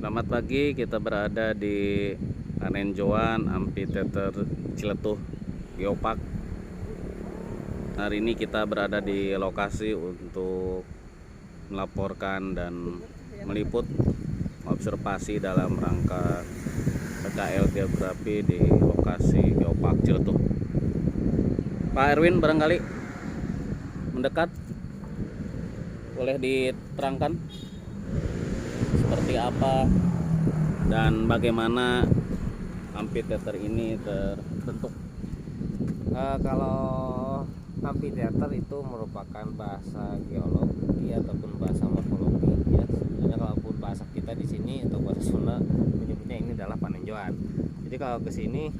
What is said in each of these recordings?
Selamat pagi, kita berada di Panenjoan Amphitheater Ciletuh Geopark. Hari ini kita berada di lokasi untuk melaporkan dan meliput observasi dalam rangka PKL Geografi di lokasi Geopark Ciletuh. Pak Erwin barangkali mendekat, boleh diterangkan seperti apa dan bagaimana amphitheater ini terbentuk? Kalau amphitheater itu merupakan bahasa geologi ataupun bahasa morfologi, ya. Sebenarnya kalaupun bahasa kita di sini atau bahasa Sunda menyebutnya ini adalah Panenjoan. Jadi kalau ke sini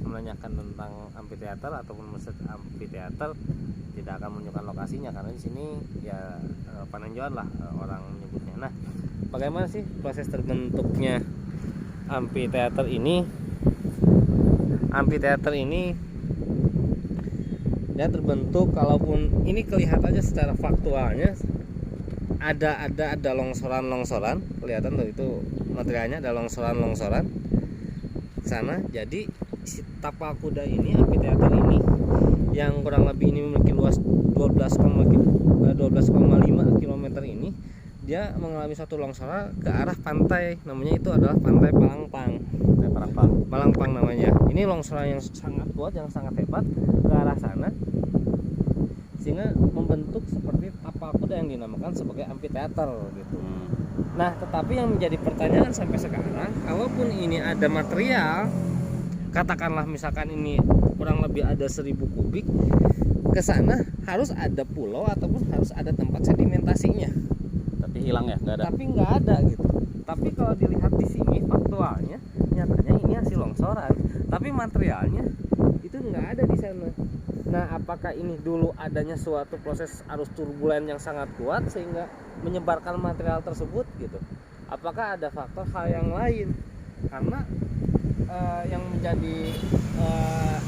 menanyakan tentang amphitheater ataupun masjid amphitheater, tidak akan menunjukkan lokasinya karena di sini ya Panenjoan lah orang menyebutnya. Nah, bagaimana sih proses terbentuknya amphitheater ini? Amphitheater ini dia terbentuk, kalaupun ini kelihatan aja secara faktualnya, ada longsoran kelihatan tuh, itu materialnya ada longsoran sana. Jadi si tapal kuda ini, amphitheater ini yang kurang lebih ini memiliki luas 12,5 km ini, dia mengalami satu longsoran ke arah pantai, namanya itu adalah pantai Palangpang namanya. Ini longsoran yang sangat kuat, yang sangat hebat ke arah sana, sehingga membentuk seperti tapal kuda yang dinamakan sebagai amphitheater gitu. Nah, tetapi yang menjadi pertanyaan sampai sekarang, kalaupun ini ada material, katakanlah misalkan ini kurang lebih ada 1000 kubik, ke sana harus ada pulau ataupun harus ada tempat sedimentasinya. Tapi hilang ya, nggak ada. Tapi nggak ada gitu. Tapi kalau dilihat di sini faktualnya, nyatanya ini hasil longsoran, tapi materialnya itu nggak ada di sana. Nah, apakah ini dulu adanya suatu proses arus turbulen yang sangat kuat sehingga menyebarkan material tersebut gitu? Apakah ada faktor hal yang lain? Karena yang menjadi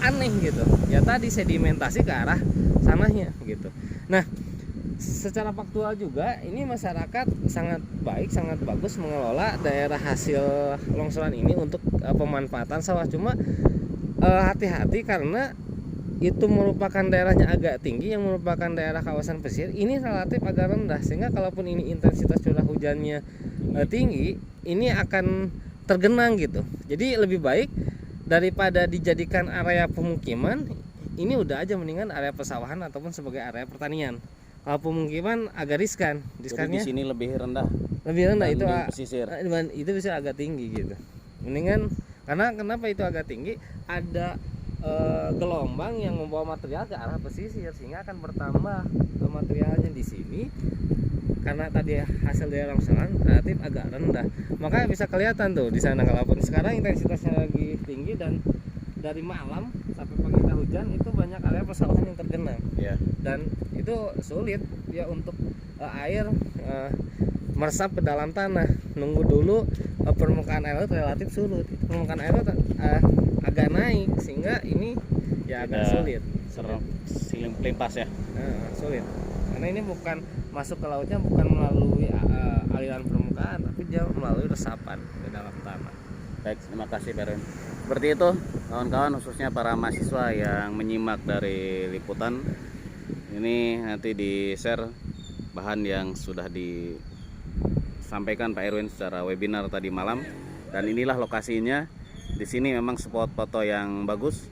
aneh gitu, ya tadi sedimentasi ke arah sananya gitu. Nah, secara faktual juga ini masyarakat sangat baik, sangat bagus mengelola daerah hasil longsoran ini untuk pemanfaatan sawah. Cuma hati-hati karena itu merupakan daerahnya agak tinggi, yang merupakan daerah kawasan pesisir ini relatif agak rendah, sehingga kalaupun ini intensitas curah hujannya tinggi, ini akan tergenang gitu. Jadi lebih baik daripada dijadikan area pemukiman, ini udah aja mendingan area pesawahan ataupun sebagai area pertanian. Kalau pemukiman agak riskan, Jadi di sini lebih rendah itu pesisir. Itu bisa agak tinggi gitu. Mendingan, karena kenapa itu agak tinggi? Ada gelombang yang membawa material ke arah pesisir, sehingga akan bertambah materialnya di sini. Karena tadi hasil dari longsoran relatif agak rendah, maka bisa kelihatan tuh di sana. Kalaupun sekarang intensitasnya lagi tinggi dan dari malam sampai pagi hujan, itu banyak area persawahan yang tergenang. Dan itu sulit ya untuk air meresap ke dalam tanah. Nunggu dulu permukaan air relatif surut, permukaan air agak naik, sehingga ini ya agak sulit. Siling pelimpas ya. Sulit karena ini bukan masuk ke lautnya, bukan melalui aliran permukaan, tapi dia melalui resapan ke dalam tanah. Baik, terima kasih Pak Erwin. Seperti itu kawan-kawan, khususnya para mahasiswa yang menyimak dari liputan ini, nanti di share bahan yang sudah disampaikan Pak Erwin secara webinar tadi malam. Dan inilah lokasinya. Di sini memang spot foto yang bagus.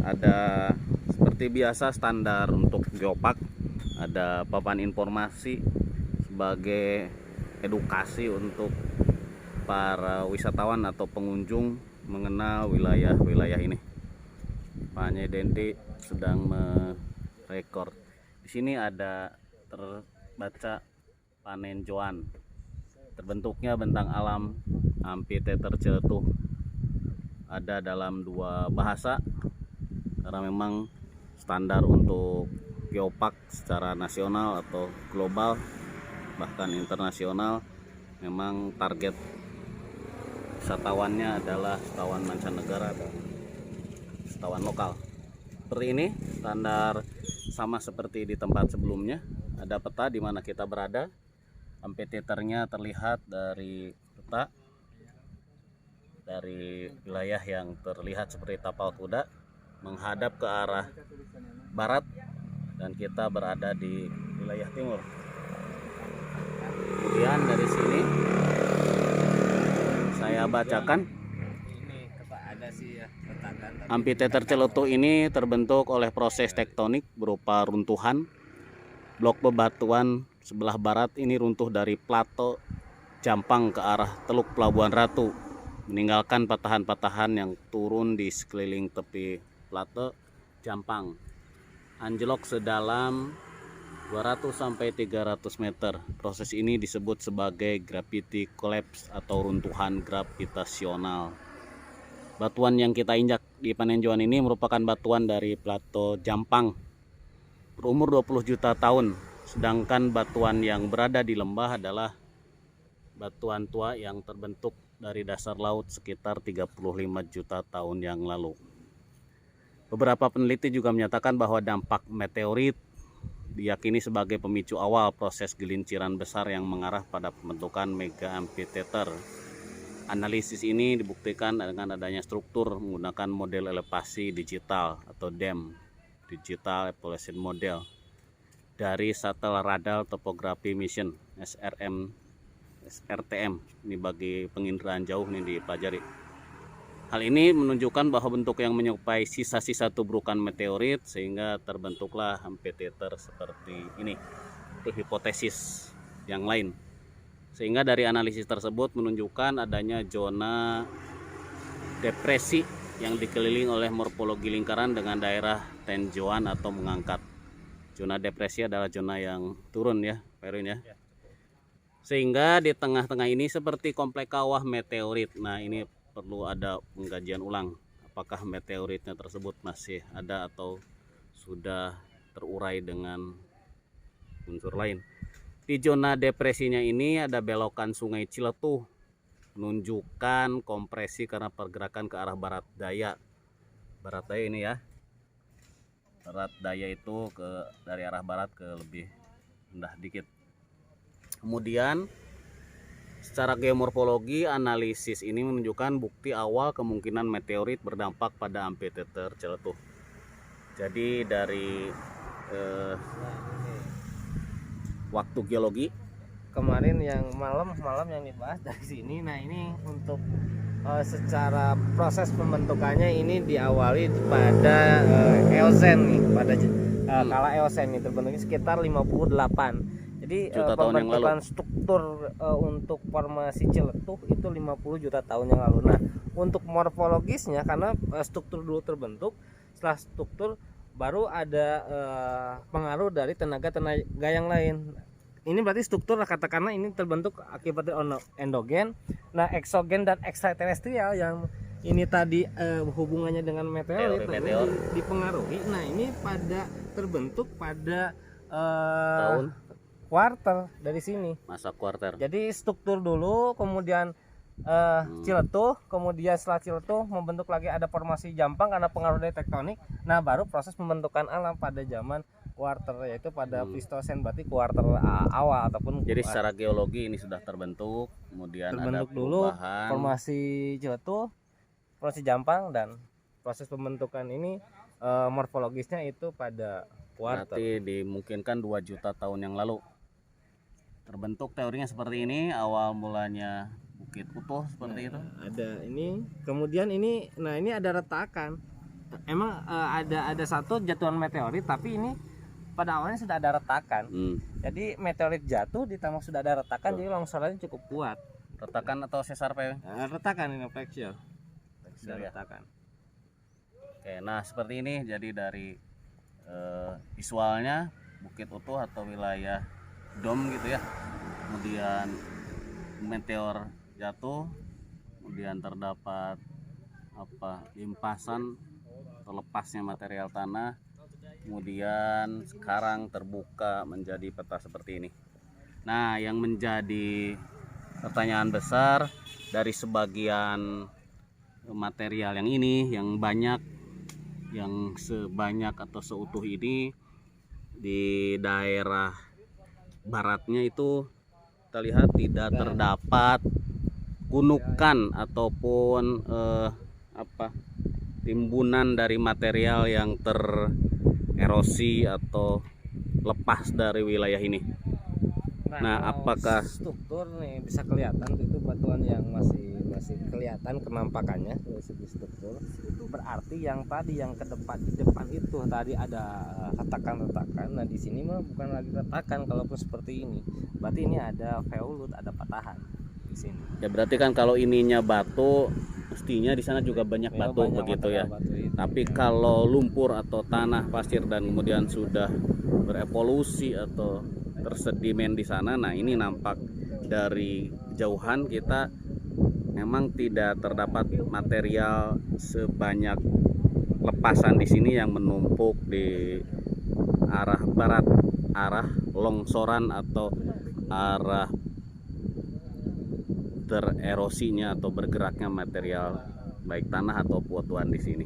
Ada seperti biasa standar untuk geopark, ada papan informasi sebagai edukasi untuk para wisatawan atau pengunjung mengenal wilayah-wilayah ini. Pak Denti sedang merekord. Di sini ada terbaca Panenjoan, terbentuknya bentang alam amphitheater Ciletuh. Ada dalam 2 bahasa karena memang standar untuk geopark secara nasional atau global bahkan internasional, memang target wisatawannya adalah wisatawan mancanegara dan wisatawan lokal. Seperti ini standar, sama seperti di tempat sebelumnya. Ada peta di mana kita berada. Amphitheaternya terlihat dari kita dari wilayah yang terlihat seperti tapal kuda menghadap ke arah barat, dan kita berada di wilayah timur. Kemudian dari sini saya bacakan, Ini ada sih ya retakan. amphitheater Celetuh ini terbentuk oleh proses tektonik berupa runtuhan. Blok bebatuan sebelah barat ini runtuh dari plato Jampang ke arah Teluk Pelabuhan Ratu, meninggalkan patahan-patahan yang turun di sekeliling tepi plato Jampang. Anjlok sedalam 200-300 meter. Proses ini disebut sebagai gravity collapse atau runtuhan gravitasional. Batuan yang kita injak di Panenjoan ini merupakan batuan dari plato Jampang berumur 20 juta tahun, sedangkan batuan yang berada di lembah adalah batuan tua yang terbentuk dari dasar laut sekitar 35 juta tahun yang lalu. Beberapa peneliti juga menyatakan bahwa dampak meteorit diyakini sebagai pemicu awal proses gelinciran besar yang mengarah pada pembentukan mega amphitheater. Analisis ini dibuktikan dengan adanya struktur menggunakan model elevasi digital atau DEM, Digital Elevation Model, dari Shuttle Radar Topography Mission SRTM. Ini bagi penginderaan jauh nih dipelajari. Hal ini menunjukkan bahwa bentuk yang menyerupai sisa-sisa tubrukan meteorit sehingga terbentuklah amphitheater seperti ini. Itu hipotesis yang lain. Sehingga dari analisis tersebut menunjukkan adanya zona depresi yang dikelilingi oleh morfologi lingkaran dengan daerah tenjoan atau mengangkat. Zona depresi adalah zona yang turun ya, Pak Erwin ya. Sehingga di tengah-tengah ini seperti komplek kawah meteorit. Nah, ini perlu ada pengkajian ulang. Apakah meteoritnya tersebut masih ada atau sudah terurai dengan unsur lain. Di zona depresinya ini ada belokan Sungai Ciletuh, menunjukkan kompresi karena pergerakan ke arah barat daya. Barat daya ini ya. Barat daya itu dari arah barat ke lebih rendah dikit. Kemudian secara geomorfologi, analisis ini menunjukkan bukti awal kemungkinan meteorit berdampak pada amphitheater Celetuh. Jadi dari waktu geologi Kemarin yang malam yang dibahas dari sini. Nah, ini untuk secara proses pembentukannya ini diawali pada Eosen nih, pada kala Eosen ini terbentuknya sekitar 58. Jadi Juta tahun yang pembentukan lalu. struktur untuk formasi Celetuh itu 50 juta tahun yang lalu. Nah, untuk morfologisnya karena struktur dulu terbentuk, setelah struktur baru ada pengaruh dari tenaga yang lain. Ini berarti struktur katakanlah ini terbentuk akibat endogen. Nah, eksogen dan ekstraterestrial yang ini tadi hubungannya dengan meteorit Meteor. dipengaruhi. Nah, ini pada terbentuk pada tahun kuarter dari sini. masa kuarter. Jadi struktur dulu, kemudian Ciletuh, kemudian setelah Ciletuh membentuk lagi ada formasi Jampang karena pengaruh dari tektonik. Nah, baru proses pembentukan alam pada zaman kuarter, yaitu pada Pleistocene, berarti kuarter awal ataupun Jadi secara geologi ini sudah terbentuk, kemudian terbentuk ada dulu perubahan. formasi Ciletuh, formasi Jampang, dan proses pembentukan ini morfologisnya itu pada kuarter. Berarti dimungkinkan 2 juta tahun yang lalu terbentuk. Teorinya seperti ini, awal mulanya bukit utuh seperti itu. Ada ini, kemudian ini, nah ini ada retakan. Emang ada satu jatuhan meteorit, tapi ini pada awalnya sudah ada retakan. Jadi meteorit jatuh ditambah sudah ada retakan, jadi longsorannya cukup kuat. Retakan atau sesar Pak? Retakan ini fracture. Ya. Retakan. Oke, nah seperti ini jadi dari visualnya bukit utuh atau wilayah dom gitu ya. Kemudian meteor jatuh, kemudian terdapat limpasan atau lepasnya material tanah, kemudian sekarang terbuka menjadi peta seperti ini. Nah, yang menjadi pertanyaan besar dari sebagian material yang ini, yang sebanyak atau seutuh ini di daerah baratnya itu terlihat tidak terdapat gunukan ataupun timbunan dari material yang tererosi atau lepas dari wilayah ini. Nah, kalau apakah struktur nih bisa kelihatan itu batuan yang masih kelihatan kenampakannya dari segi struktur, itu berarti yang tadi yang ke depan di depan itu tadi ada retakan-retakan. Nah di sini mah bukan lagi retakan, kalaupun seperti ini berarti ini ada veolut, ada patahan di sini. ya berarti kan kalau ininya batu mestinya di sana juga banyak batu Banyak begitu ya. material batu itu. Tapi kalau lumpur atau tanah pasir dan kemudian sudah berevolusi atau tersedimen di sana, nah ini nampak dari jauhan kita memang tidak terdapat material sebanyak lepasan di sini yang menumpuk di arah barat, arah longsoran atau arah tererosinya atau bergeraknya material baik tanah atau batuan di sini.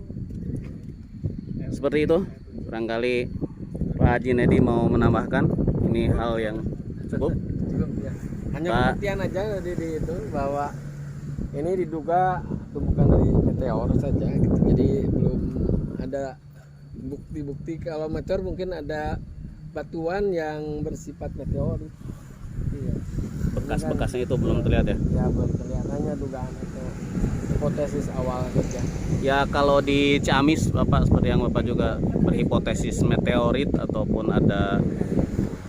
Seperti itu, barangkali Pak Haji Nedi mau menambahkan ini hal yang cukup. Ya. Hanya Pak. pengertian aja di itu bahwa ini diduga tumbukan dari meteor saja gitu. Jadi belum ada bukti-bukti. Kalau meteor mungkin ada batuan yang bersifat meteor. Iya. Bekas-bekasnya itu belum terlihat ya. Ya belum terlihat, hanya dugaan atau hipotesis awal saja. Ya kalau di Ciamis Bapak seperti yang Bapak juga berhipotesis meteorit ataupun ada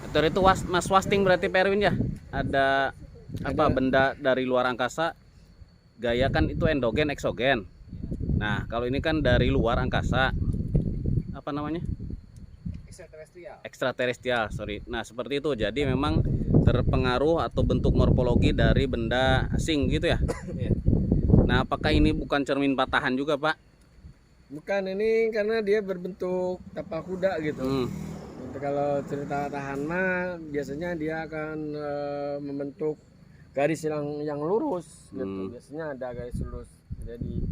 meteorit itu Mas Wasting berarti Perwin ya. Ada apa benda dari luar angkasa, gaya kan itu endogen eksogen. Nah kalau ini kan dari luar angkasa, apa namanya, ekstraterestrial, sorry. Nah seperti itu, jadi memang terpengaruh atau bentuk morfologi dari benda asing gitu ya. Nah apakah ini bukan cermin patahan juga Pak? Bukan, ini karena dia berbentuk tapal kuda gitu. Gitu, kalau cerita tahan mah biasanya dia akan membentuk garis yang lurus gitu. Biasanya ada garis lurus. Jadi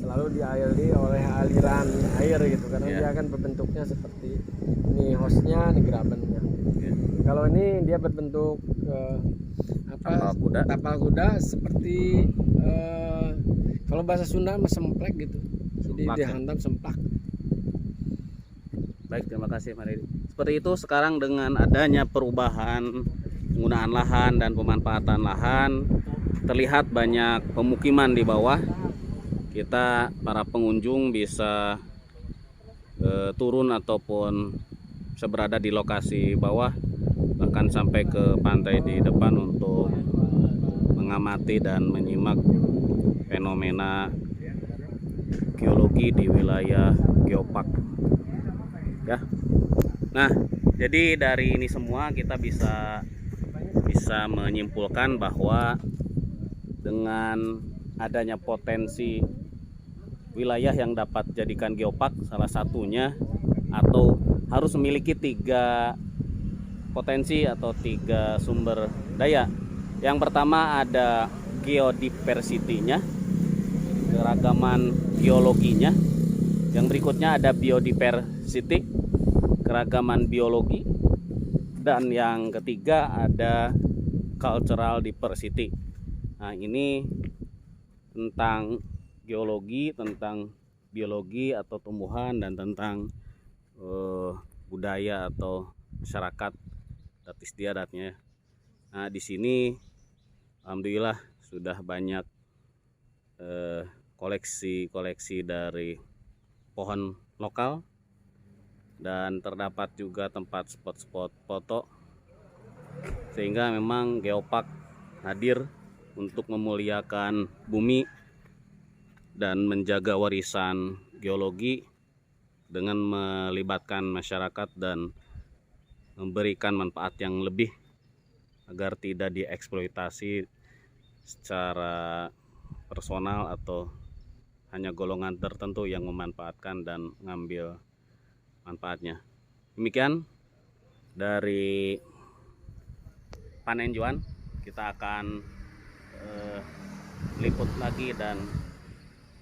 selalu dialiri oleh aliran air gitu, karena dia akan berbentuknya seperti ini, hostnya di grabennya. Kalau ini dia berbentuk tapal kuda seperti kalau bahasa Sunda mah semplek gitu. Jadi dihantam semplak. Baik, terima kasih Pak Dedi. Seperti itu, sekarang dengan adanya perubahan penggunaan lahan dan pemanfaatan lahan, terlihat banyak pemukiman di bawah. Kita para pengunjung bisa turun ataupun bisa berada di lokasi bawah, bahkan sampai ke pantai di depan untuk mengamati dan menyimak fenomena geologi di wilayah geopark ya. Nah jadi dari ini semua kita bisa menyimpulkan bahwa dengan adanya potensi wilayah yang dapat jadikan geopark, salah satunya atau harus memiliki 3 potensi atau 3 sumber daya. Yang pertama ada geodiversity-nya, keragaman geologinya. Yang berikutnya ada biodiversity, keragaman biologi. Dan yang ketiga ada cultural diversity. Nah ini tentang geologi, tentang biologi atau tumbuhan, dan tentang budaya atau masyarakat adat istiadatnya. Nah di sini alhamdulillah sudah banyak koleksi dari pohon lokal, dan terdapat juga tempat spot-spot foto, sehingga memang geopark hadir untuk memuliakan bumi dan menjaga warisan geologi dengan melibatkan masyarakat dan memberikan manfaat yang lebih agar tidak dieksploitasi secara personal atau hanya golongan tertentu yang memanfaatkan dan mengambil manfaatnya. Demikian dari Panenjuan, kita akan liput lagi dan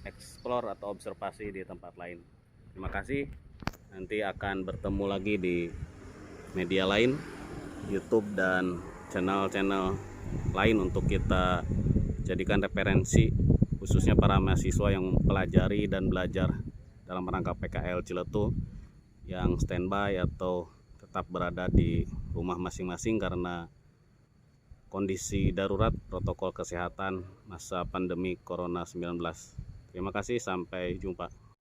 explore atau observasi di tempat lain. Terima kasih. Nanti akan bertemu lagi di media lain, YouTube dan channel-channel lain untuk kita jadikan referensi, khususnya para mahasiswa yang mempelajari dan belajar dalam rangka PKL Ciletuh yang standby atau tetap berada di rumah masing-masing karena kondisi darurat protokol kesehatan masa pandemi Corona 19. Terima kasih, sampai jumpa.